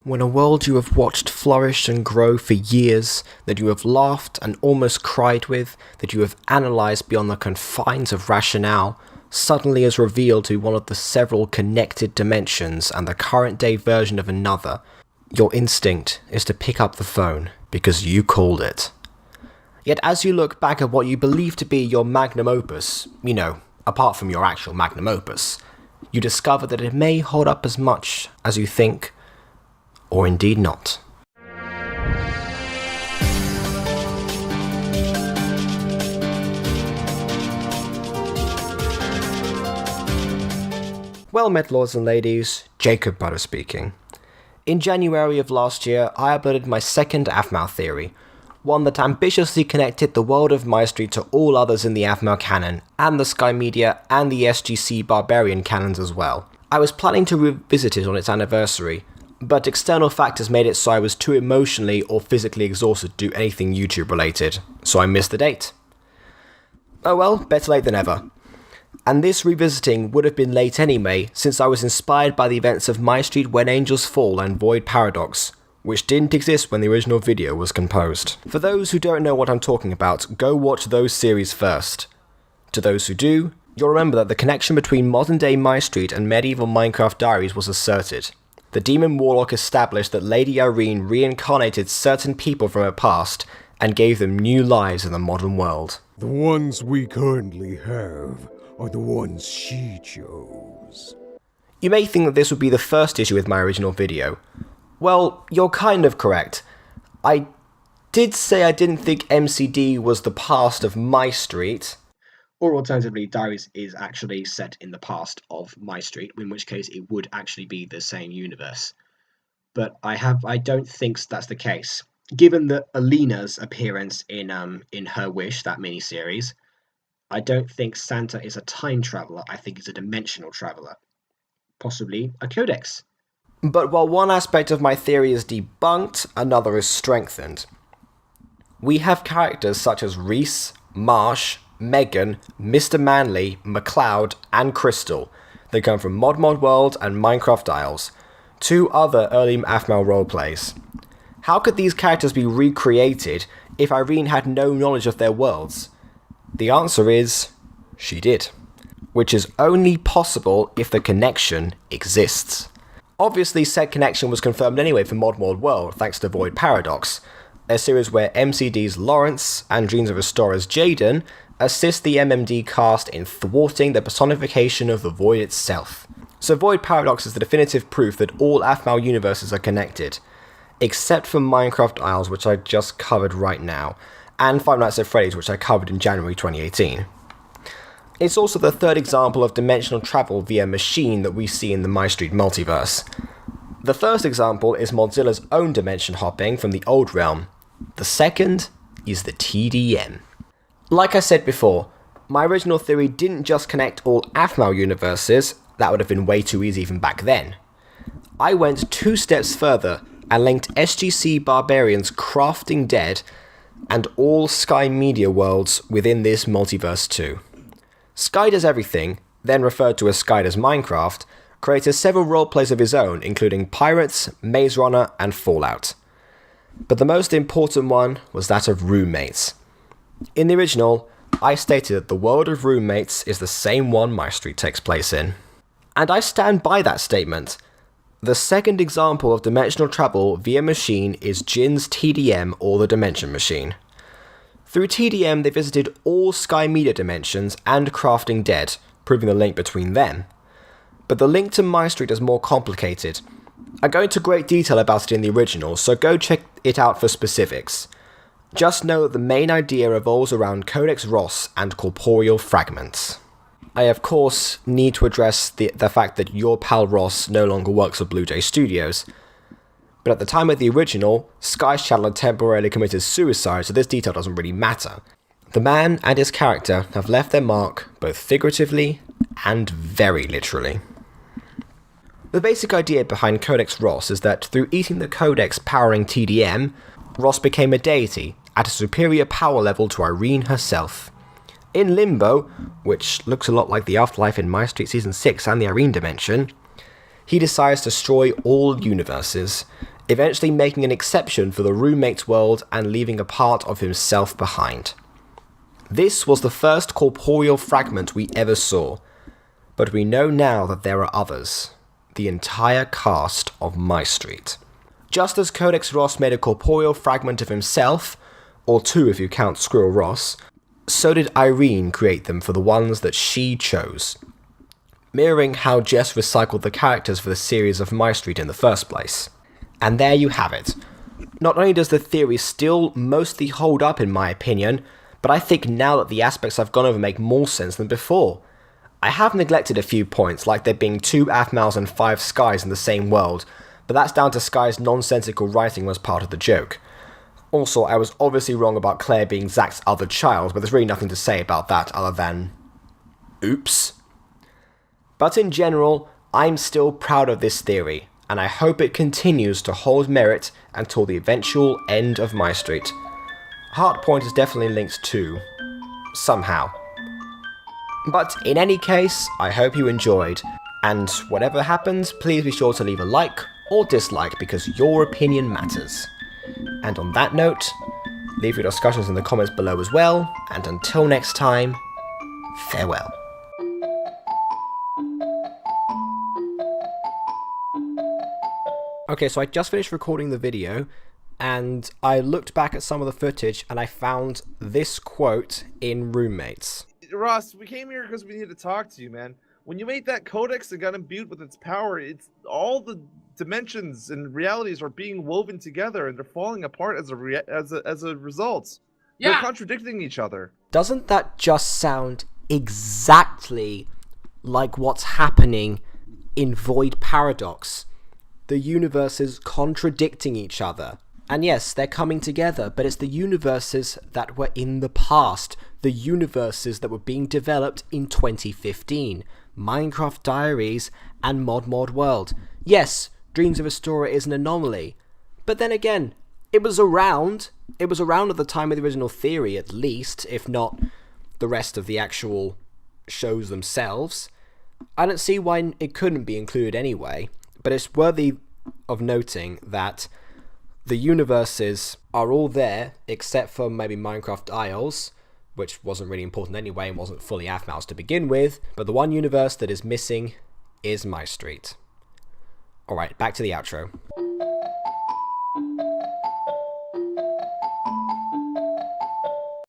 When a world you have watched flourish and grow for years, that you have laughed and almost cried with, that you have analysed beyond the confines of rationale, suddenly is revealed to be one of the several connected dimensions and the current day version of another, your instinct is to pick up the phone because you called it. Yet as you look back at what you believe to be your magnum opus, apart from your actual magnum opus, you discover that it may hold up as much as you think, or indeed not. Well met, lords and ladies, Jacob Butter speaking. In January of last year, I uploaded my second Aphmau theory, one that ambitiously connected the world of MyStreet to all others in the Aphmau canon, and the Sky Media and the SGC Barbarian canons as well. I was planning to revisit it on its anniversary, but external factors made it so I was too emotionally or physically exhausted to do anything YouTube related, so I missed the date. Oh well, better late than ever. And this revisiting would have been late anyway, since I was inspired by the events of MyStreet When Angels Fall and Void Paradox, which didn't exist when the original video was composed. For those who don't know what I'm talking about, go watch those series first. To those who do, you'll remember that the connection between modern day MyStreet and medieval Minecraft diaries was asserted. The Demon Warlock established that Lady Irene reincarnated certain people from her past and gave them new lives in the modern world. The ones we currently have are the ones she chose. You may think that this would be the first issue with my original video. Well, you're kind of correct. I did say I didn't think MCD was the past of MyStreet. Or alternatively, Diaries is actually set in the past of MyStreet, in which case it would actually be the same universe. But I don't think that's the case. Given that Alina's appearance in Her Wish, that miniseries, I don't think Santa is a time traveller, I think he's a dimensional traveller. Possibly a codex. But while one aspect of my theory is debunked, another is strengthened. We have characters such as Reese, Marsh, Megan, Mr. Manley, McLeod, and Crystal. They come from Mod World and Minecraft Isles, two other early Aphmau roleplays. How could these characters be recreated if Irene had no knowledge of their worlds? The answer is, she did. Which is only possible if the connection exists. Obviously, said connection was confirmed anyway for Mod World thanks to Void Paradox, a series where MCD's Lawrence and Dreams of Restora's Jaden assist the MMD cast in thwarting the personification of the Void itself. So Void Paradox is the definitive proof that all Aphmau universes are connected, except for Minecraft Isles, which I just covered right now, and Five Nights at Freddy's, which I covered in January 2018. It's also the third example of dimensional travel via machine that we see in the MyStreet multiverse. The first example is Modzilla's own dimension hopping from the Old Realm. The second is the TDM. Like I said before, my original theory didn't just connect all Aphmau universes, that would have been way too easy even back then. I went 2 steps further and linked SGC Barbarian's Crafting Dead and all Sky Media worlds within this multiverse too. SkyDoesEverything, then referred to as SkyDoesMinecraft, created several roleplays of his own, including Pirates, Maze Runner, and Fallout. But the most important one was that of Roommates. In the original, I stated that the world of Roommates is the same one MyStreet takes place in. And I stand by that statement. The second example of dimensional travel via machine is Jin's TDM, or the Dimension Machine. Through TDM, they visited all Sky Media dimensions and Crafting Dead, proving the link between them. But the link to MyStreet is more complicated. I go into great detail about it in the original, so go check it out for specifics. Just know that the main idea revolves around Codex Ross and corporeal fragments. I of course need to address the fact that your pal Ross no longer works for Blue Jay Studios, but at the time of the original, Sky's channel had temporarily committed suicide, so this detail doesn't really matter. The man and his character have left their mark both figuratively and very literally. The basic idea behind Codex Ross is that through eating the codex powering TDM, Ross became a deity at a superior power level to Irene herself. In Limbo, which looks a lot like the afterlife in MyStreet Season 6 and the Irene Dimension, he decides to destroy all universes, eventually making an exception for the roommate's world and leaving a part of himself behind. This was the first corporeal fragment we ever saw, but we know now that there are others, the entire cast of MyStreet. Just as Codex Ross made a corporeal fragment of himself, or two if you count Squirrel Ross, so did Irene create them for the ones that she chose, mirroring how Jess recycled the characters for the series of MyStreet in the first place. And there you have it. Not only does the theory still mostly hold up in my opinion, but I think now that the aspects I've gone over make more sense than before. I have neglected a few points, like there being 2 Aphmaus and 5 Skys in the same world, but that's down to Sky's nonsensical writing as part of the joke. Also, I was obviously wrong about Claire being Zack's other child, but there's really nothing to say about that other than... oops. But in general, I'm still proud of this theory, and I hope it continues to hold merit until the eventual end of MyStreet. Heartpoint is definitely linked to... somehow. But in any case, I hope you enjoyed, and whatever happens, please be sure to leave a like or dislike because your opinion matters. And on that note, leave your discussions in the comments below as well, and until next time, farewell. Okay, so I just finished recording the video, and I looked back at some of the footage, and I found this quote in Roommates. Ross, we came here because we need to talk to you, man. When you made that codex that got imbued with its power, it's all the dimensions and realities are being woven together, and they're falling apart as a result. Yeah. They're contradicting each other. Doesn't that just sound exactly like what's happening in Void Paradox? The universes contradicting each other. And yes, they're coming together, but it's the universes that were in the past, the universes that were being developed in 2015, Minecraft Diaries and Mod World. Yes, Dreams of Astoria is an anomaly, but then again, it was around at the time of the original theory at least, if not the rest of the actual shows themselves. I don't see why it couldn't be included anyway, but it's worthy of noting that the universes are all there, except for maybe Minecraft Isles, which wasn't really important anyway and wasn't fully Aphmau's to begin with, but the one universe that is missing is MyStreet. Alright, back to the outro.